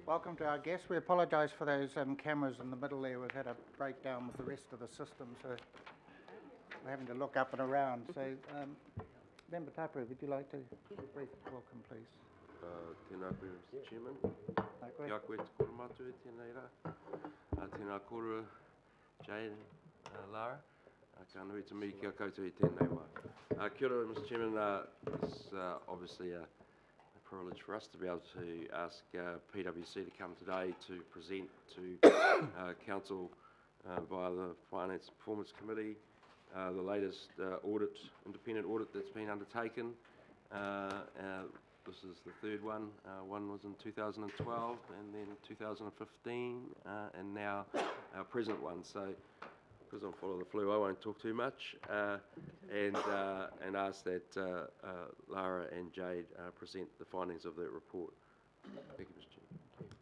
Welcome to our guests. We apologise for those cameras in the middle there. We've had a breakdown with the rest of the system, so we're having to look up and around. So, Member Tapu, would you like to brief welcome, please? Tēnā koe, Mr. Chairman. Kia koe te koromatu e tēnei rā. Tēnā koro, Jade, Lara. Ka nui te mi kia koutou I tēnei wā. Kia ora, Mr. Chairman. It's obviously a privilege for us to be able to ask PwC to come today to present to Council via the Finance and Performance Committee the latest independent audit that's been undertaken. This is the third one. One was in 2012 and then 2015 and now our present one. So because I'm full of the flu, I won't talk too much and ask that Lara and Jade present the findings of that report. Thank you, Mr. Chairman.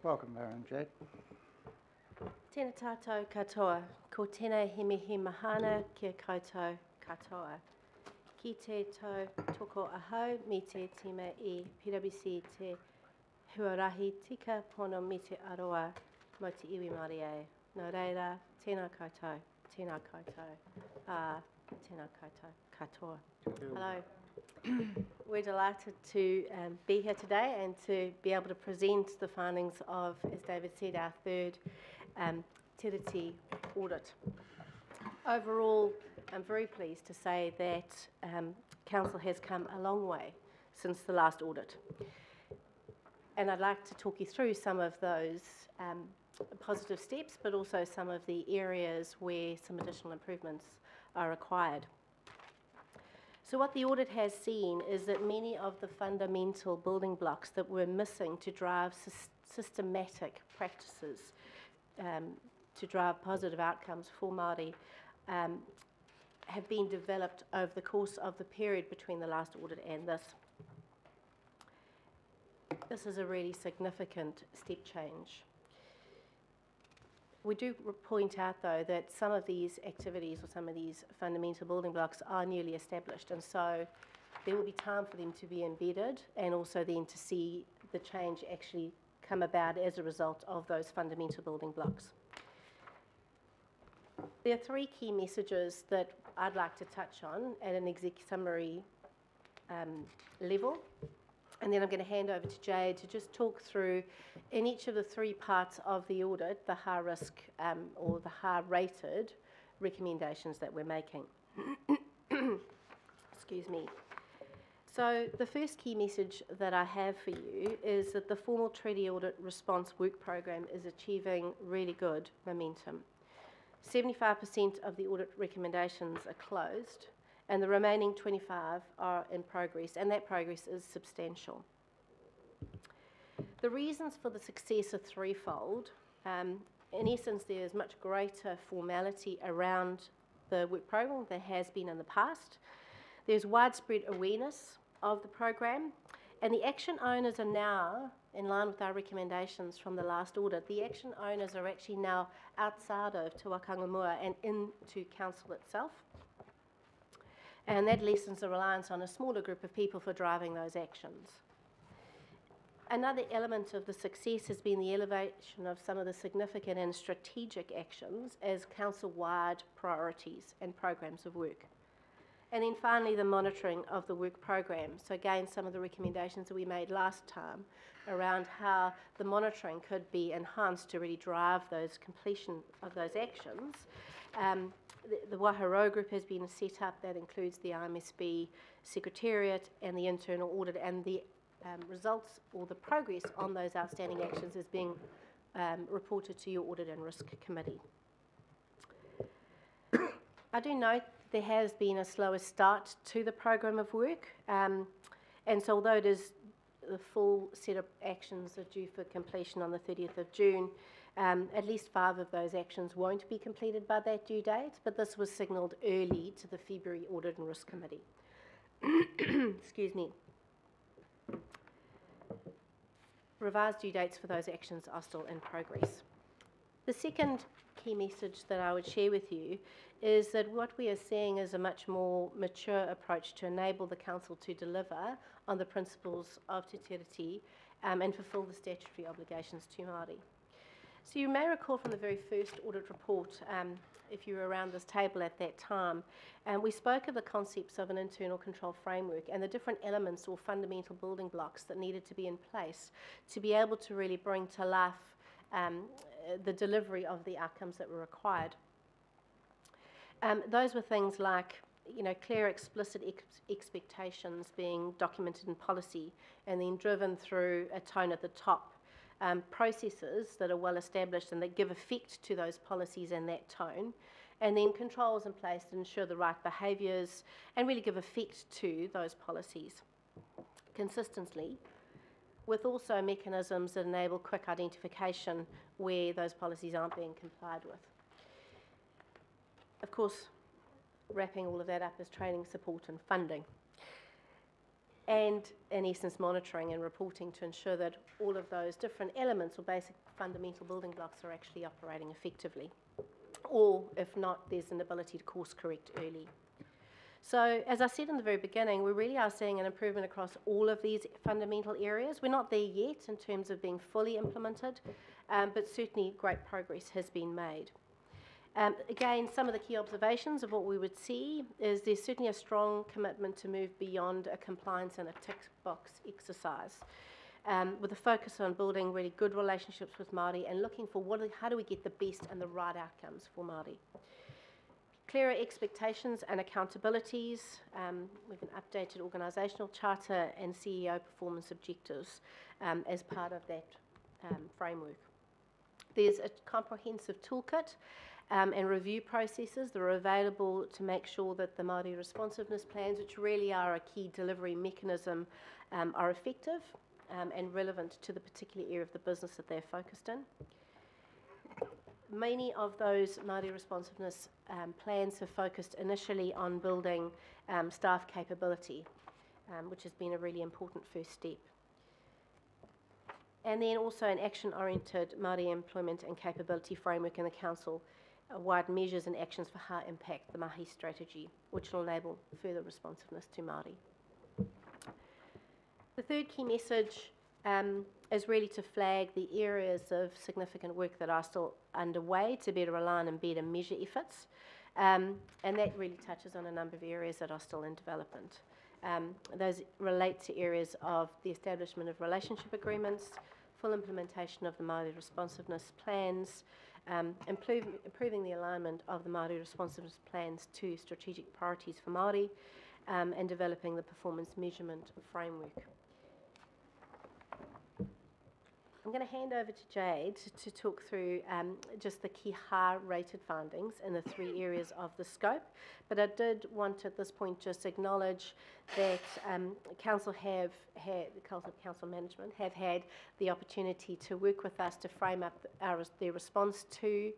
Welcome, Lara and Jade. Tēnā tātou katoa, ko tēnei he mihi mahana kia koutou katoa. Ki te tau toko ahau me te tima I PwC te huarahi tika pono me te aroa mo te iwi Māori e. Nō reira, tēnā koutou, tēnā koutou, tēnā koutou katoa. Hello. We're delighted to be here today and to be able to present the findings of, as David said, our third Tiriti audit. Overall, I'm very pleased to say that Council has come a long way since the last audit. And I'd like to talk you through some of those positive steps, but also some of the areas where some additional improvements are required. So what the audit has seen is that many of the fundamental building blocks that were missing to drive systematic practices to drive positive outcomes for Māori have been developed over the course of the period between the last audit and this. This is a really significant step change. We do point out, though, that some of these activities or some of these fundamental building blocks are newly established, and so there will be time for them to be embedded and also then to see the change actually come about as a result of those fundamental building blocks. There are three key messages that I'd like to touch on at an exec summary level. And then I'm going to hand over to Jade to just talk through, in each of the three parts of the audit, the high risk or the high rated recommendations that we're making. Excuse me. So the first key message that I have for you is that the formal treaty audit response work program is achieving really good momentum. 75% of the audit recommendations are closed, and the remaining 25 are in progress, and that progress is substantial. The reasons for the success are threefold. In essence, there's much greater formality around the work program than there has been in the past. There's widespread awareness of the program, and the action owners are now, in line with our recommendations from the last audit, the action owners are actually now outside of Te Wakangamua and into Council itself. And that lessens the reliance on a smaller group of people for driving those actions. Another element of the success has been the elevation of some of the significant and strategic actions as council-wide priorities and programs of work. And then finally, the monitoring of the work program. So again, some of the recommendations that we made last time around how the monitoring could be enhanced to really drive those completion of those actions. The Waharo group has been set up. That includes the IMSB Secretariat and the internal audit, and the results or the progress on those outstanding actions is being reported to your Audit and Risk Committee. I do note there has been a slower start to the program of work, and so although it is the full set of actions are due for completion on the 30th of June, at least 5 of those actions won't be completed by that due date, but this was signalled early to the February Audit and Risk Committee. Excuse me. Revised due dates for those actions are still in progress. The second key message that I would share with you is that what we are seeing is a much more mature approach to enable the council to deliver on the principles of Te Tiriti and fulfil the statutory obligations to Māori. So you may recall from the very first audit report, if you were around this table at that time, we spoke of the concepts of an internal control framework and the different elements or fundamental building blocks that needed to be in place to be able to really bring to life the delivery of the outcomes that were required. Those were things like, clear, explicit expectations being documented in policy and then driven through a tone at the top. Processes that are well established and that give effect to those policies and that tone, and then controls in place to ensure the right behaviours and really give effect to those policies consistently, with also mechanisms that enable quick identification where those policies aren't being complied with. Of course, wrapping all of that up is training, support and funding. And, in essence, monitoring and reporting to ensure that all of those different elements or basic fundamental building blocks are actually operating effectively. Or, if not, there's an ability to course correct early. So, as I said in the very beginning, we really are seeing an improvement across all of these fundamental areas. We're not there yet in terms of being fully implemented, but certainly great progress has been made. Again, some of the key observations of what we would see is there's certainly a strong commitment to move beyond a compliance and a tick box exercise, with a focus on building really good relationships with Māori and looking for how do we get the best and the right outcomes for Māori. Clearer expectations and accountabilities, with an updated organisational charter and CEO performance objectives as part of that framework. There's a comprehensive toolkit and review processes that are available to make sure that the Māori responsiveness plans, which really are a key delivery mechanism, are effective and relevant to the particular area of the business that they're focused in. Many of those Māori responsiveness plans have focused initially on building staff capability, which has been a really important first step. And then also an action-oriented Māori employment and capability framework in the Council, wide measures and actions for how impact the Mahi strategy, which will enable further responsiveness to Māori. The third key message is really to flag the areas of significant work that are still underway to better align and better measure efforts, and that really touches on a number of areas that are still in development. Those relate to areas of the establishment of relationship agreements, full implementation of the Māori responsiveness plans, improving the alignment of the Māori responsiveness plans to strategic priorities for Māori, and developing the performance measurement framework. I'm going to hand over to Jade to talk through just the key high-rated findings in the three areas of the scope, but I did want to at this point just acknowledge that Council Management have had the opportunity to work with us to frame up their response to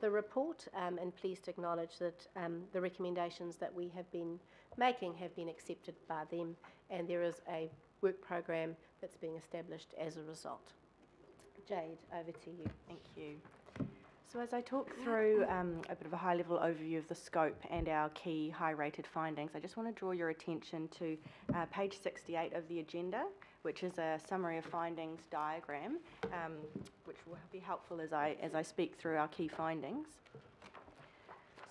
the report, and pleased to acknowledge that the recommendations that we have been making have been accepted by them, and there is a work program that's being established as a result. Jade, over to you. Thank you. So as I talk through a bit of a high-level overview of the scope and our key high-rated findings, I just want to draw your attention to page 68 of the agenda, which is a summary of findings diagram, which will be helpful as I speak through our key findings.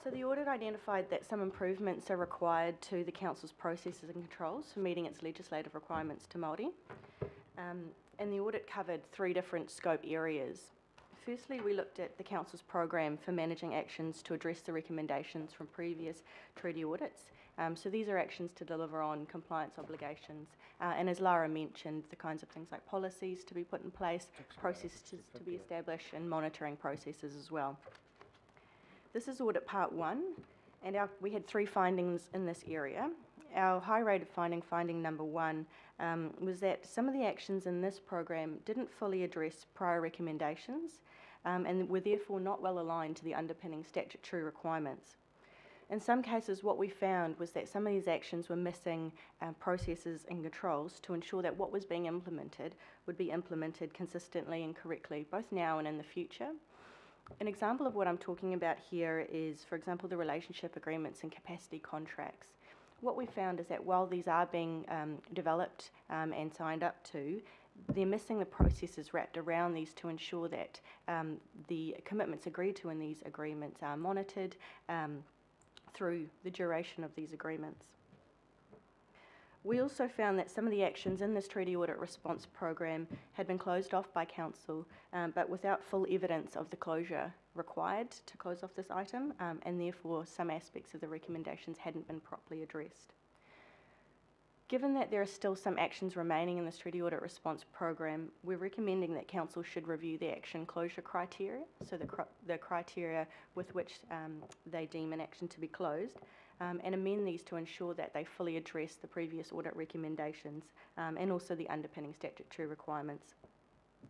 So the audit identified that some improvements are required to the Council's processes and controls for meeting its legislative requirements to Māori. And the audit covered three different scope areas. Firstly, we looked at the Council's program for managing actions to address the recommendations from previous treaty audits. So these are actions to deliver on compliance obligations. And as Lara mentioned, the kinds of things like policies to be put in place, processes to be established, and monitoring processes as well. This is audit part one, and we had three findings in this area. Our high-rated finding number one, was that some of the actions in this program didn't fully address prior recommendations and were therefore not well aligned to the underpinning statutory requirements. In some cases, what we found was that some of these actions were missing processes and controls to ensure that what was being implemented would be implemented consistently and correctly, both now and in the future. An example of what I'm talking about here is, for example, the relationship agreements and capacity contracts. What we found is that while these are being developed and signed up to, they're missing the processes wrapped around these to ensure that the commitments agreed to in these agreements are monitored through the duration of these agreements. We also found that some of the actions in this Treaty Audit Response Program had been closed off by Council, but without full evidence of the closure required to close off this item, and therefore some aspects of the recommendations hadn't been properly addressed. Given that there are still some actions remaining in this Treaty Audit Response Program, we're recommending that Council should review the action closure criteria, so the criteria with which they deem an action to be closed, and amend these to ensure that they fully address the previous audit recommendations and also the underpinning statutory requirements.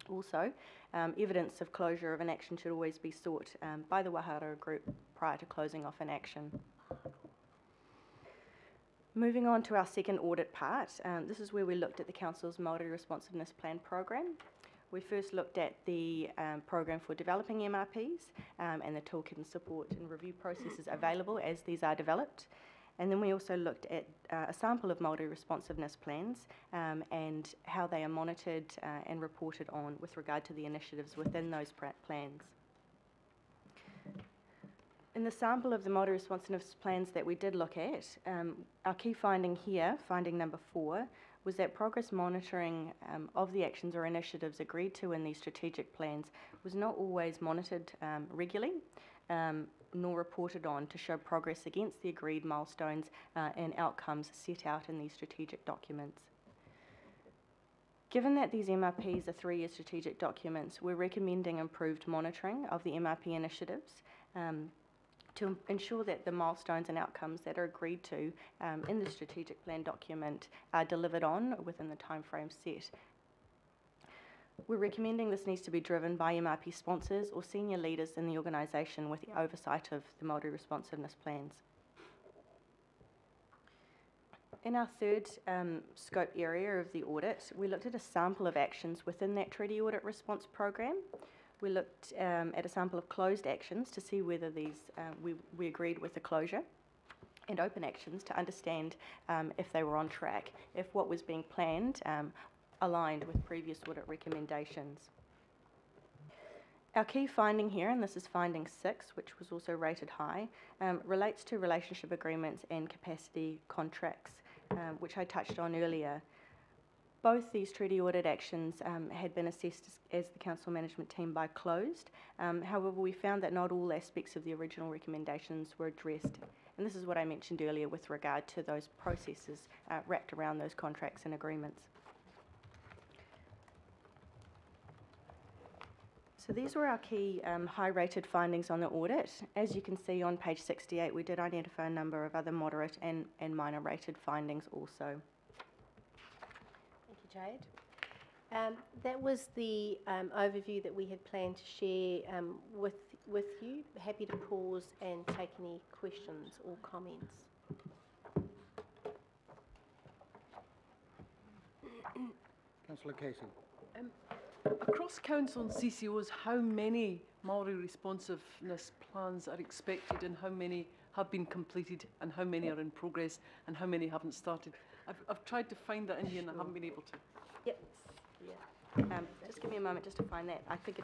Also, evidence of closure of an action should always be sought by the Waharoa Group prior to closing off an action. Moving on to our second audit part, this is where we looked at the Council's Māori Responsiveness Plan program. We first looked at the program for developing MRPs and the toolkit and support and review processes available as these are developed. And then we also looked at a sample of Māori responsiveness plans and how they are monitored and reported on with regard to the initiatives within those plans. In the sample of the Māori responsiveness plans that we did look at, our key finding here, finding number 4, was that progress monitoring of the actions or initiatives agreed to in these strategic plans was not always monitored regularly, nor reported on to show progress against the agreed milestones and outcomes set out in these strategic documents. Given that these MRPs are 3-year strategic documents, we're recommending improved monitoring of the MRP initiatives to ensure that the milestones and outcomes that are agreed to in the strategic plan document are delivered on within the timeframe set. We're recommending this needs to be driven by MRP sponsors or senior leaders in the organisation with the oversight of the Māori responsiveness plans. In our third scope area of the audit, we looked at a sample of actions within that Treaty Audit Response Program. We looked at a sample of closed actions to see whether these we agreed with the closure, and open actions to understand if they were on track, if what was being planned aligned with previous audit recommendations. Our key finding here, and this is finding 6, which was also rated high, relates to relationship agreements and capacity contracts, which I touched on earlier. Both these treaty audit actions had been assessed as the council management team by closed. However, we found that not all aspects of the original recommendations were addressed. And this is what I mentioned earlier with regard to those processes wrapped around those contracts and agreements. So these were our key high-rated findings on the audit. As you can see on page 68, we did identify a number of other moderate and minor rated findings also. Thank you, Jade. That was the overview that we had planned to share with you. Happy to pause and take any questions or comments. Councillor Casey. Across council and CCOs, how many Māori responsiveness plans are expected, and how many have been completed, and how many are in progress, and how many haven't started? I've tried to find that in here and I haven't been able to. Yep. Yeah. Just give me a moment just to find that. I think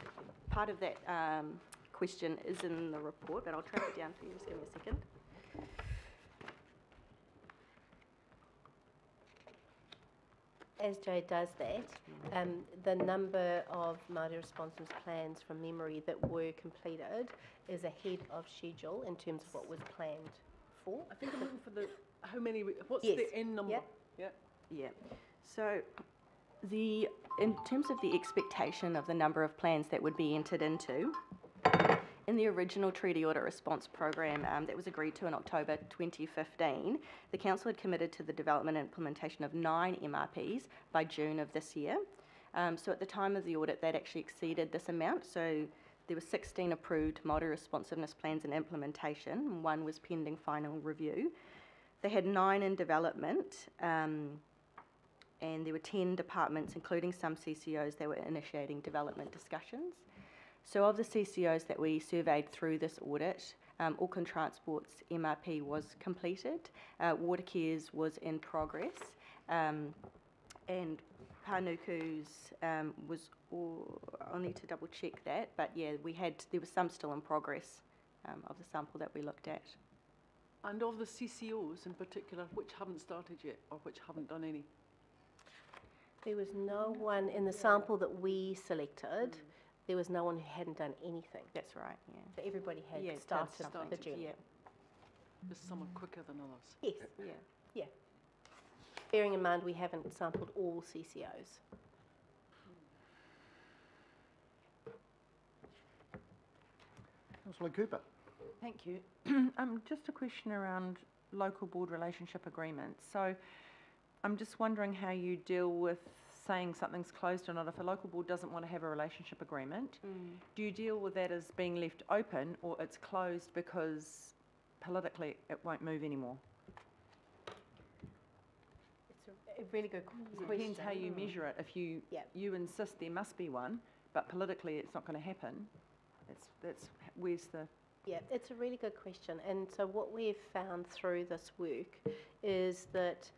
part of that question is in the report, but I'll track it down for you. Just give me a second. As Jade does that, the number of Māori responsiveness plans from memory that were completed is ahead of schedule in terms of what was planned for. I think I'm looking for the, how many, what's Yes. the N number? Yep. Yeah. Yeah. So in terms of the expectation of the number of plans that would be entered into, in the original Treaty Audit Response Program that was agreed to in October 2015, the Council had committed to the development and implementation of 9 MRPs by June of this year. So at the time of the audit, that actually exceeded this amount. So there were 16 approved Māori responsiveness plans in implementation, and 1 was pending final review. They had 9 in development, and there were 10 departments, including some CCOs, that were initiating development discussions. So of the CCOs that we surveyed through this audit, Auckland Transport's MRP was completed, Watercare's was in progress, and Panuku's was, I'll need to double check that, but yeah, there was some still in progress of the sample that we looked at. And of the CCOs in particular, which haven't started yet or which haven't done any? There was no one in the sample that we selected, there was no one who hadn't done anything. That's right, yeah. So everybody had Yeah, started something. the journey. Yeah, Because some are quicker than others. Yes, yeah. bearing in mind we haven't sampled all CCOs. Councillor Cooper. Thank you. Just a question around local board relationship agreements. So I'm just wondering how you deal with saying something's closed or not. If a local board doesn't want to have a relationship agreement, do you deal with that as being left open, or it's closed because politically it won't move anymore? It's a really good question. It depends how you measure it. If you Yep. you insist there must be one, but politically it's not going to happen, that's where's the... Yeah, it's a really good question. And so what we've found through this work is that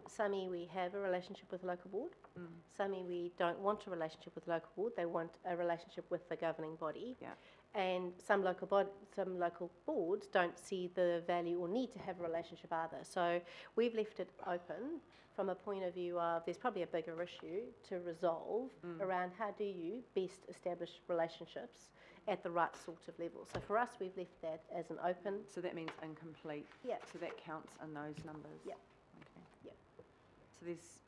SAMI, we have a relationship with the local board. SAMI, we don't want a relationship with the local board. They want a relationship with the governing body. Yeah. And some local boards don't see the value or need to have a relationship either. So we've left it open from a point of view of there's probably a bigger issue to resolve around how do you best establish relationships at the right sort of level. So for us, we've left that as an open. So that means incomplete. Yeah. So that counts in those numbers. Yeah. Okay. Yeah. So there's...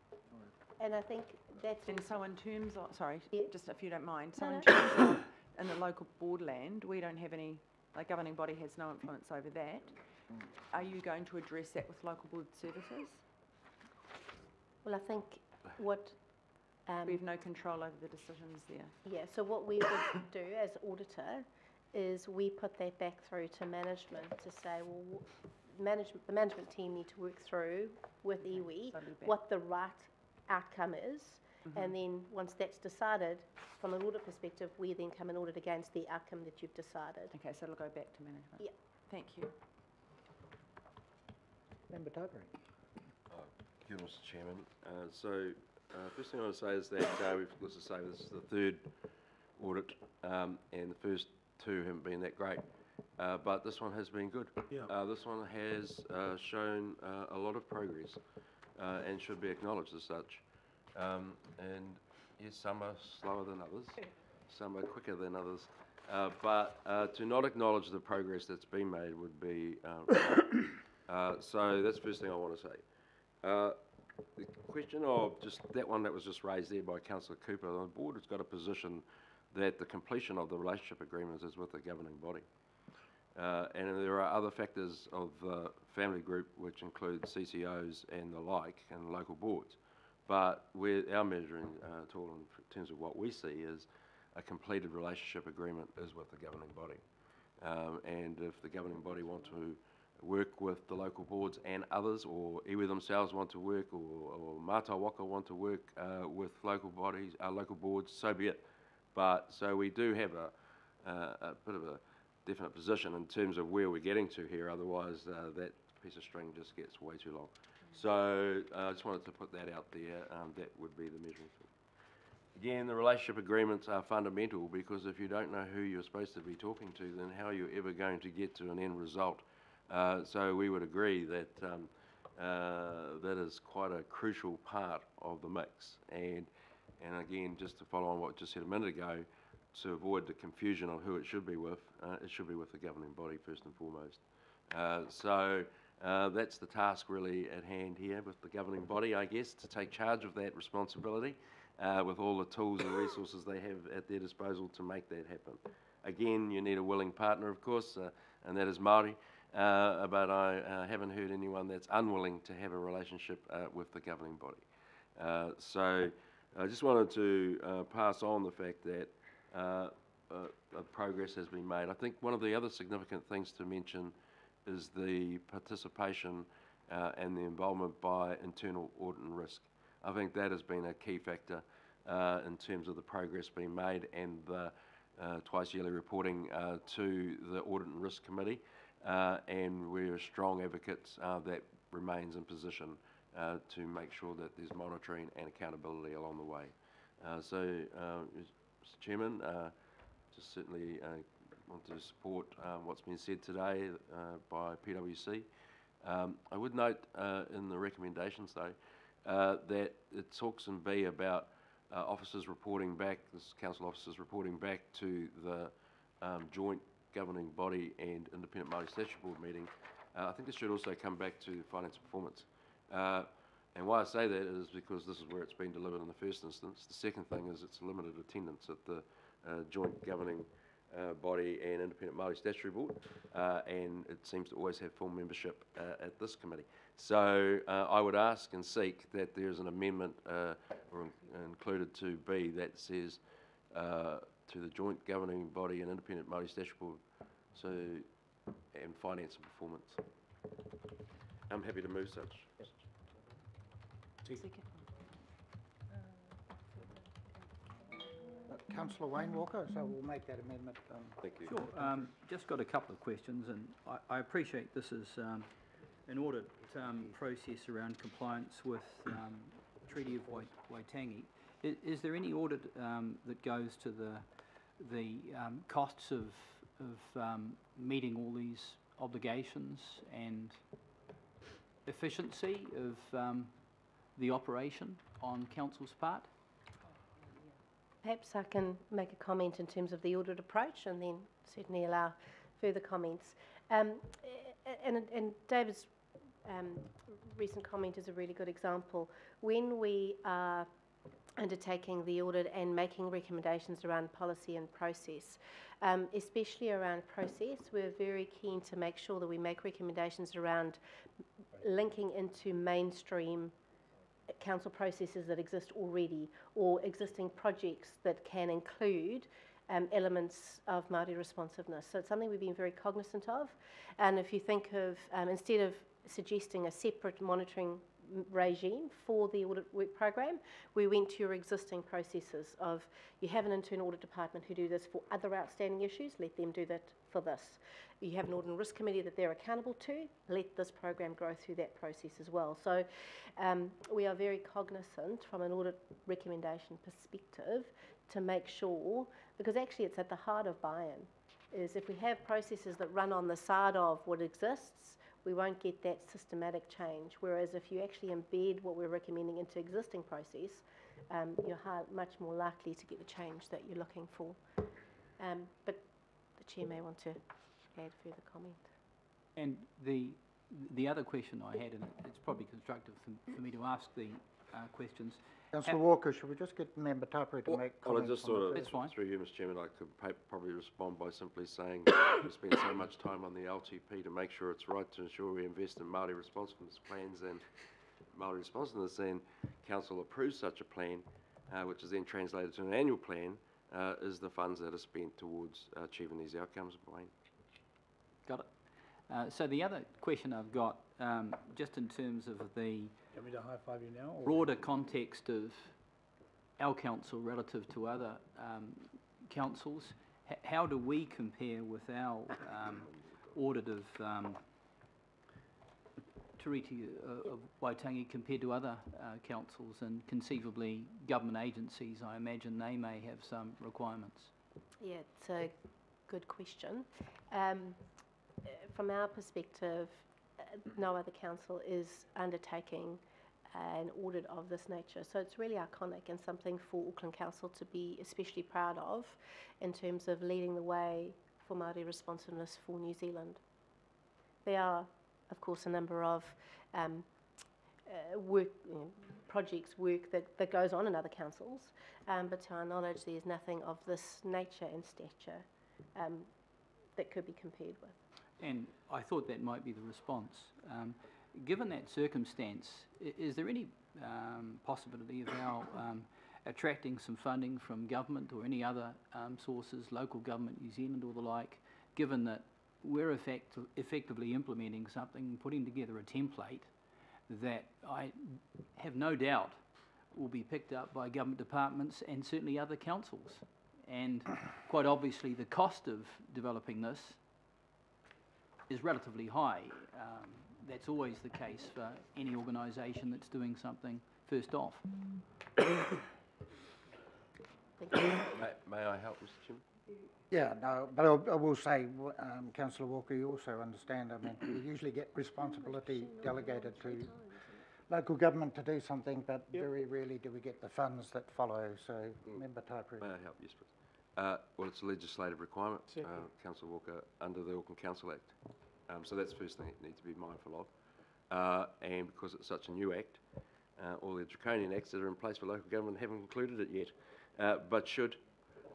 And I think that's And so in terms of, sorry, Yeah. just if you don't mind, so No, in no. terms of in the local board land, we don't have any, the governing body has no influence over that. Are you going to address that with local board services? well, I think what We have no control over the decisions there. yeah, so what we would do as auditor is we put that back through to management to say, well, the management team need to work through with iwi So it'll be back. what the right outcome is, and then once that's decided, from an audit perspective, we then come and audit against the outcome that you've decided. Okay, so it'll go back to management? Yeah. Thank you. Member Taupery. Kia ora, Mr Chairman. First thing I want to say is that let's just say this is the third audit, and the first two haven't been that great, but this one has been good. Yeah. This one has shown a lot of progress and should be acknowledged as such. And yes, some are slower than others, some are quicker than others, but to not acknowledge the progress that's been made would be wrong. So that's the first thing I want to say. The question of just that one that was just raised there by Councillor Cooper, the board has got a position that the completion of the relationship agreements is with the governing body. And there are other factors of the family group which include CCOs and the like and local boards. But our measuring tool in terms of what we see is a completed relationship agreement is with the governing body. And if the governing body want to work with the local boards and others, or iwi themselves want to work, or Mata Waka want to work with local bodies, local boards, so be it. But so we do have a bit of a definite position in terms of where we're getting to here, otherwise that piece of string just gets way too long. So I just wanted to put that out there, that would be the measuring tool. Again, the relationship agreements are fundamental, because if you don't know who you're supposed to be talking to, then how are you ever going to get to an end result? So we would agree that that is quite a crucial part of the mix. And again, just to follow on what I just said a minute ago, to avoid the confusion on who it should be with the governing body first and foremost. So that's the task really at hand here with the governing body, I guess, to take charge of that responsibility with all the tools and resources they have at their disposal to make that happen. Again, you need a willing partner, of course, and that is Māori. But I haven't heard anyone that's unwilling to have a relationship with the governing body. So I just wanted to pass on the fact that progress has been made. I think one of the other significant things to mention is the participation and the involvement by internal audit and risk. I think that has been a key factor in terms of the progress being made and the twice yearly reporting to the Audit and Risk Committee, and we're strong advocates that remains in position to make sure that there's monitoring and accountability along the way. Mr. Chairman, just certainly want to support what's been said today by PwC. I would note in the recommendations, though, that it talks in B about officers reporting back, this council officers reporting back to the joint governing body and independent Māori Statutory Board meeting. I think this should also come back to finance and performance. And why I say that is because this is where it's been delivered in the first instance. The second thing is it's limited attendance at the joint governing body and independent Māori Statutory Board, and it seems to always have full membership at this committee. So I would ask and seek that there's an amendment or included to B that says to the joint governing body and independent Māori Statutory Board, so and finance and performance. I'm happy to move such. Councillor Wayne Walker, so we'll make that amendment. Thank you. Sure. Just got a couple of questions, and I appreciate this is an audit process around compliance with Treaty of Waitangi. Is there any audit that goes to the costs of meeting all these obligations and efficiency of the operation on council's part? Perhaps I can make a comment in terms of the audit approach and then certainly allow further comments. And David's recent comment is a really good example. When we are undertaking the audit and making recommendations around policy and process, especially around process, we're very keen to make sure that we make recommendations around linking into mainstream council processes that exist already or existing projects that can include elements of Māori responsiveness. So it's something we've been very cognizant of. And if you think of, instead of suggesting a separate monitoring regime for the audit work program, we went to your existing processes of, you have an internal audit department who do this for other outstanding issues, let them do that for this. You have an audit and risk committee that they're accountable to, let this program grow through that process as well. So we are very cognizant from an audit recommendation perspective to make sure, because actually it's at the heart of buy-in, is if we have processes that run on the side of what exists, we won't get that systematic change. Whereas if you actually embed what we're recommending into existing process, you're much more likely to get the change that you're looking for. But the Chair may want to add further comment. And the other question I had, and it's probably constructive for me to ask the questions. Councillor Walker, should we just get Member Tapu to make Well, I comments? just sort of, That's fine. through you, Mr. Chairman, I could probably respond by simply saying we spend so much time on the LTP to make sure it's right, to ensure we invest in Māori responsiveness plans and Māori responsiveness, and Council approves such a plan, which is then translated to an annual plan, is the funds that are spent towards achieving these outcomes, Wayne. Got it. So the other question I've got, just in terms of the Want me to high-five you now? Or? broader context of our council relative to other councils, how do we compare with our audit of Treaty of Waitangi compared to other councils and conceivably government agencies? I imagine they may have some requirements. Yeah, it's a good question. From our perspective, no other council is undertaking an audit of this nature. So it's really iconic and something for Auckland Council to be especially proud of in terms of leading the way for Māori responsiveness for New Zealand. There are, of course, a number of projects that goes on in other councils, but to our knowledge there's nothing of this nature and stature that could be compared with. And I thought that might be the response. Given that circumstance, is there any possibility of our attracting some funding from government or any other sources, local government, New Zealand or the like, given that we're effectively implementing something, putting together a template that I have no doubt will be picked up by government departments and certainly other councils? and quite obviously the cost of developing this is relatively high. That's always the case for any organisation that's doing something first off. May I help, Mr. Chairman? Yeah, no, but I will say, Councillor Walker, you also understand, I mean, we usually get responsibility delegated to local government to do something, but very rarely do we get the funds that follow, so Member Taipei. May I help? Yes, please. Well, it's a legislative requirement, Councillor Walker, under the Auckland Council Act. So that's the first thing you need to be mindful of. And because it's such a new act, all the draconian acts that are in place for local government haven't included it yet, but should.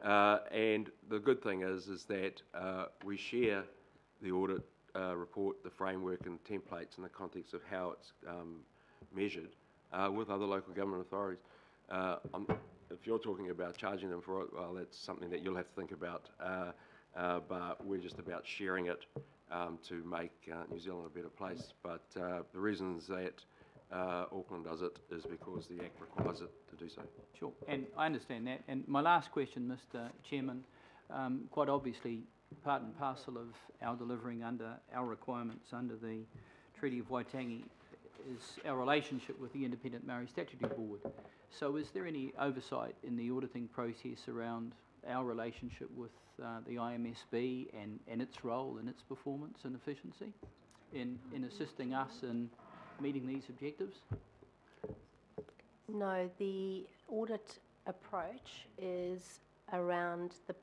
And the good thing is that we share the audit report, the framework and templates in the context of how it's measured with other local government authorities. If you're talking about charging them for it, well, that's something that you'll have to think about. But we're just about sharing it to make New Zealand a better place. But the reasons that Auckland does it is because the Act requires it to do so. Sure, and I understand that. And my last question, Mr. Chairman, quite obviously part and parcel of our delivering under our requirements under the Treaty of Waitangi is our relationship with the Independent Maori Statutory Board. So is there any oversight in the auditing process around our relationship with the IMSB and its role and its performance and efficiency in assisting us in meeting these objectives? No, the audit approach is around the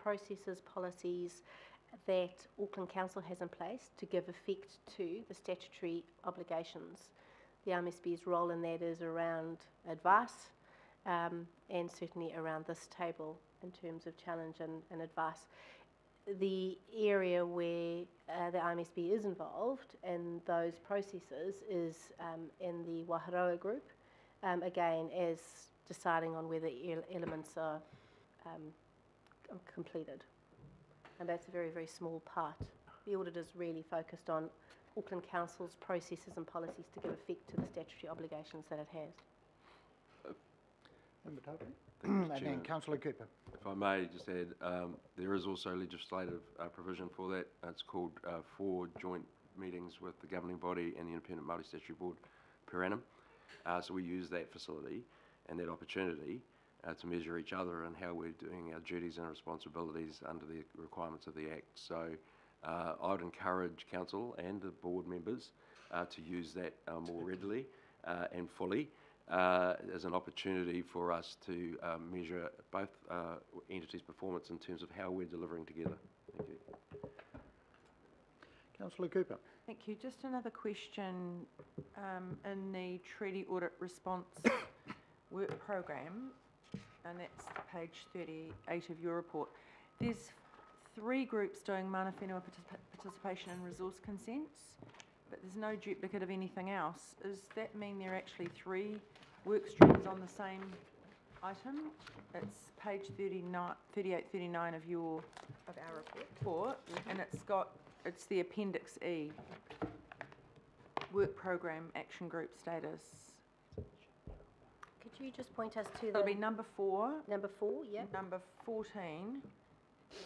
processes, policies that Auckland Council has in place to give effect to the statutory obligations. The IMSB's role in that is around advice and certainly around this table in terms of challenge and advice. The area where the IMSB is involved in those processes is in the Waharoa group, again as deciding on whether elements are completed. And that's a very, very small part. The audit is really focused on Auckland Council's processes and policies to give effect to the statutory obligations that it has. Member Taipei. Thank you, And then Chairman. Councillor Cooper. If I may just add, there is also legislative provision for that. It's called 4 joint meetings with the governing body and the Independent Māori Statutory Board per annum. So we use that facility and that opportunity to measure each other and how we're doing our duties and responsibilities under the requirements of the Act. So I would encourage Council and the board members to use that more readily and fully as an opportunity for us to measure both entities' performance in terms of how we're delivering together. Thank you. Councillor Cooper. Thank you. Just another question. In the Treaty Audit Response Work Programme, and that's page 38 of your report, there's 3 groups doing mana whenua participation and resource consents, but there's no duplicate of anything else. Does that mean there are actually 3 work streams on the same item? It's page 38, 39 of our report, and it's the Appendix E, Work Programme Action Group Status. Could you just point us to It'll be the number 4, number 4, yeah? number 14,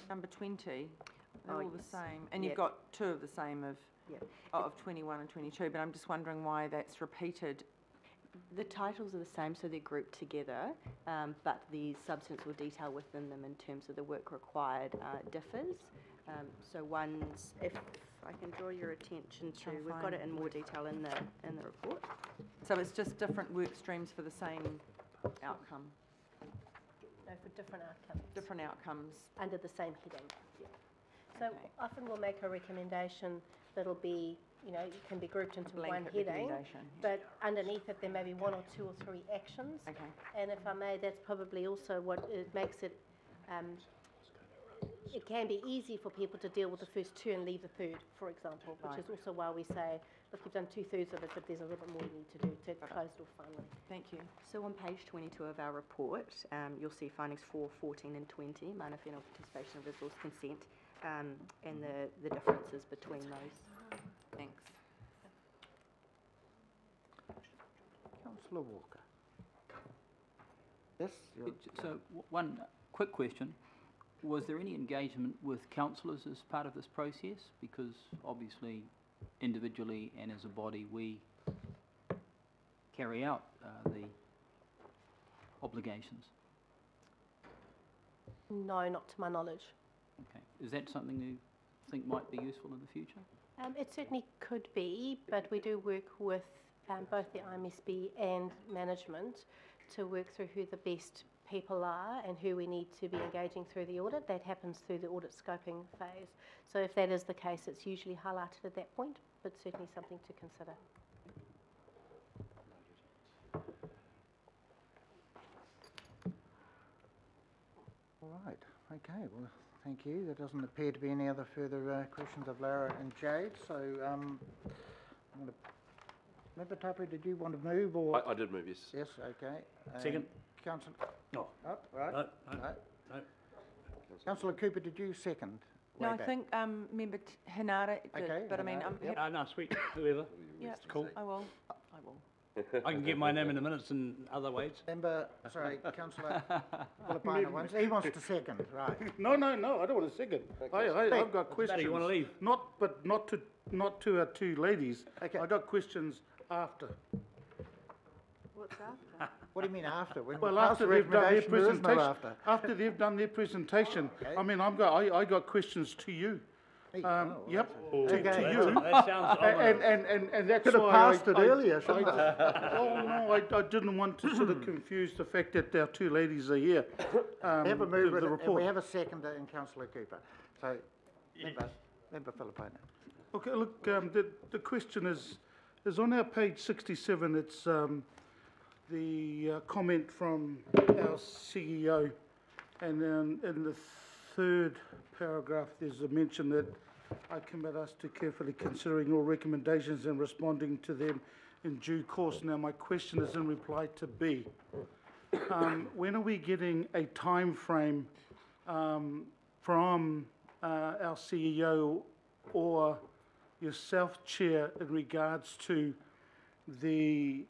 number 20. They're Oh, all the yes. same, and Yeah. you've got 2 of the same of Yeah. of 21 and 22. But I'm just wondering why that's repeated. The titles are the same, so they're grouped together, but the substance or detail within them in terms of the work required differs. So one's, if I can draw your attention to, Trying to we've got find it in more detail in the report. So it's just different work streams for the same outcome, No, for different outcomes. different outcomes. Under the same heading. So Okay. often we'll make a recommendation that'll be, it can be grouped into one Blanket heading, recommendation. but underneath it there may be 1 or 2 or 3 actions. Okay. And if I may, that's probably also what it makes it, it can be easy for people to deal with the first 2 and leave the third, for example, which Right. is also why we say, look, you've done 2/3 of it, but there's a little bit more you need to do to close it off finally. Thank you. So on page 22 of our report, you'll see findings 4, 14 and 20, mana whenua participation and resource consent, and the differences between those. Thanks. Councillor Walker. Yes? you're- So, one quick question. Was there any engagement with councillors as part of this process? Because obviously, individually and as a body, we carry out the obligations. No, not to my knowledge. Okay. Is that something you think might be useful in the future? It certainly could be, but we do work with both the IMSB and management to work through who the best people are and who we need to be engaging through the audit. That happens through the audit scoping phase. So if that is the case, it's usually highlighted at that point, but certainly something to consider. All right, okay, well, thank you. There doesn't appear to be any other further questions of Lara and Jade, so I'm going to... Member Tapu, did you want to move or...? I did move, yes. Yes, okay. Second. Councillor... No. Oh, right. No, no, Right. no. Councillor Cooper, did you second? No, Way I back? think Member Hinata did, Okay, but I mean, Hinata, I'm yep. happy. No, sweet, whoever. Yeah, Cool. I will. I can get my name in the minutes in other ways. Member, sorry, Councillor Philippine wants, he wants to second, right. No, I don't want a second. I've got questions. Better, you want to leave? Not to our two ladies. Okay. I got questions after. What's after? What do you mean after? When we Well, pass after the they've done their recommendation, there is no presentation. After they've done their presentation. Okay. I mean, I got questions to you. Hey, Yep. Okay. To you. That sounds And that's Could have why passed it earlier, shouldn't Oh, no, I didn't want to sort of confuse the fact that our two ladies are here. We have a to mover the and we report. have a seconder in Councillor Cooper. So, Member Philippine. Okay, look, the question is on our page 67, it's the comment from our CEO, and then in the third paragraph, there's a mention that I commit us to carefully considering all recommendations and responding to them in due course. Now, my question is in reply to B. When are we getting a time frame from our CEO or yourself, Chair, in regards to the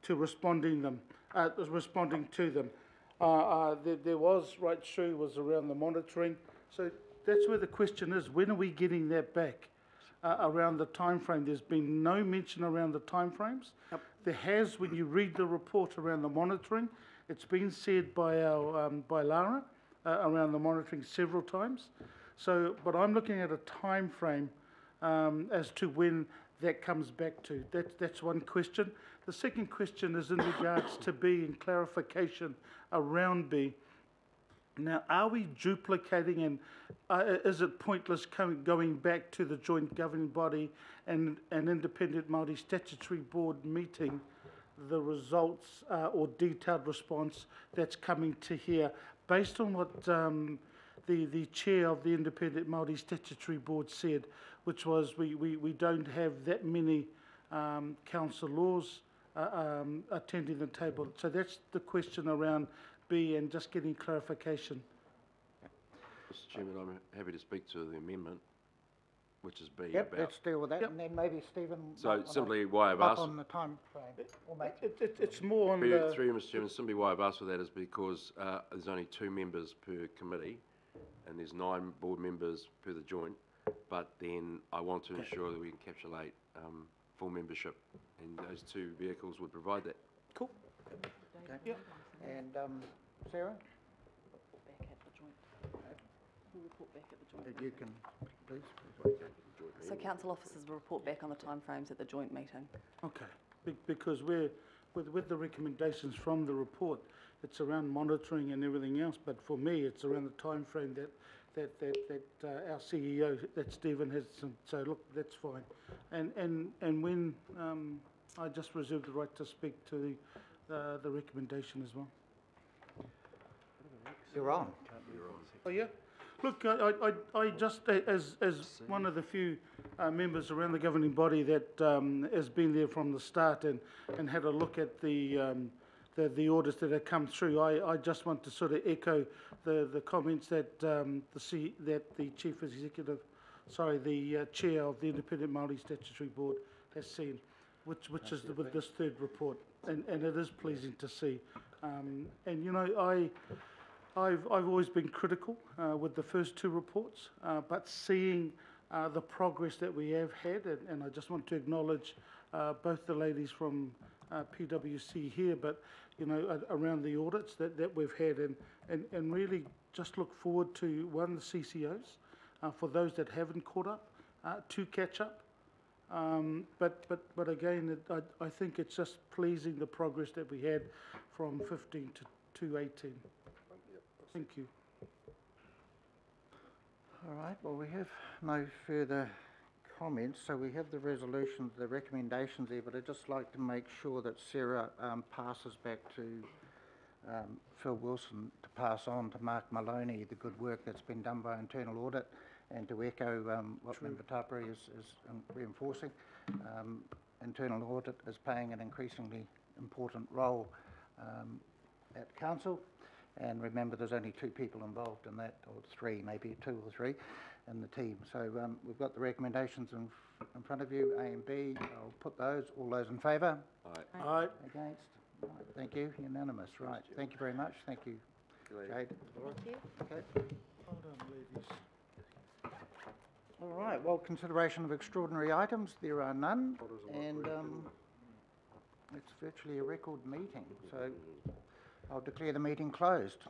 to responding to them? There was right through was around the monitoring, so that's where the question is. When are we getting that back? Around the time frame, there's been no mention around the time frames. Yep. There has, when you read the report around the monitoring, it's been said by our by Lara around the monitoring several times. So, but I'm looking at a time frame as to when that comes back to. That's one question. The second question is in regards to B and clarification around B. Now, are we duplicating and is it pointless going back to the joint governing body and an independent Māori statutory board meeting the results or detailed response that's coming to here based on what the chair of the independent Māori statutory board said, which was we don't have that many council laws attending the table. So that's the question around B and just getting clarification. Mr Chairman, I'm happy to speak to the amendment, which is B Yep, about. let's deal with that, Yep. and then maybe Stephen... So might wanna simply why I've hop asked, on the time frame, or make... It's more on through the... you, Mr Chairman, simply why I've asked for that is because there's only 2 members per committee and there's 9 board members per the joint, but then I want to ensure that we encapsulate full membership, and those 2 vehicles would provide that. Cool. Okay. Yep. And Sarah, Back at the joint. We'll report back at the joint. if you can, please. So council officers will report back on the timeframes at the joint meeting. Okay, because we're, with the recommendations from the report, it's around monitoring and everything else, but for me, it's around the time frame that our CEO, that Stephen has, so look, that's fine. And when, I just reserve the right to speak to the recommendation as well. You're on. Oh, yeah? Look, I just, as one of the few members around the governing body that has been there from the start and had a look at the orders that have come through, I just want to sort of echo the comments that the chief executive, the chair of the Independent Māori Statutory Board has seen, which is with this third report, and it is pleasing to see And, you know, I've always been critical with the first two reports, but seeing the progress that we have had, and I just want to acknowledge both the ladies from PwC here, but, you know, around the audits that we've had, and really just look forward to, one, the CCOs, for those that haven't caught up, to catch up. But again, I think it's just pleasing the progress that we had from 15 to 18. Thank you. All right, well, we have no further comments, so we have the resolutions, the recommendations there, but I'd just like to make sure that Sarah passes back to Phil Wilson to pass on to Mark Maloney the good work that's been done by internal audit, and to echo what Member Tapuri is reinforcing. Internal audit is playing an increasingly important role at council, and remember there's only 2 people involved in that, or 3, maybe 2 or 3 in the team. So we've got the recommendations in front of you, A and B. I'll put those. All those in favour? Aye. Aye. Against? Right, thank you. Unanimous. Right. Thank you very much. Thank you, Jade. Thank you. Okay. Well done, ladies. All right. Well, consideration of extraordinary items. There are none, and it's virtually a record meeting. So I'll declare the meeting closed.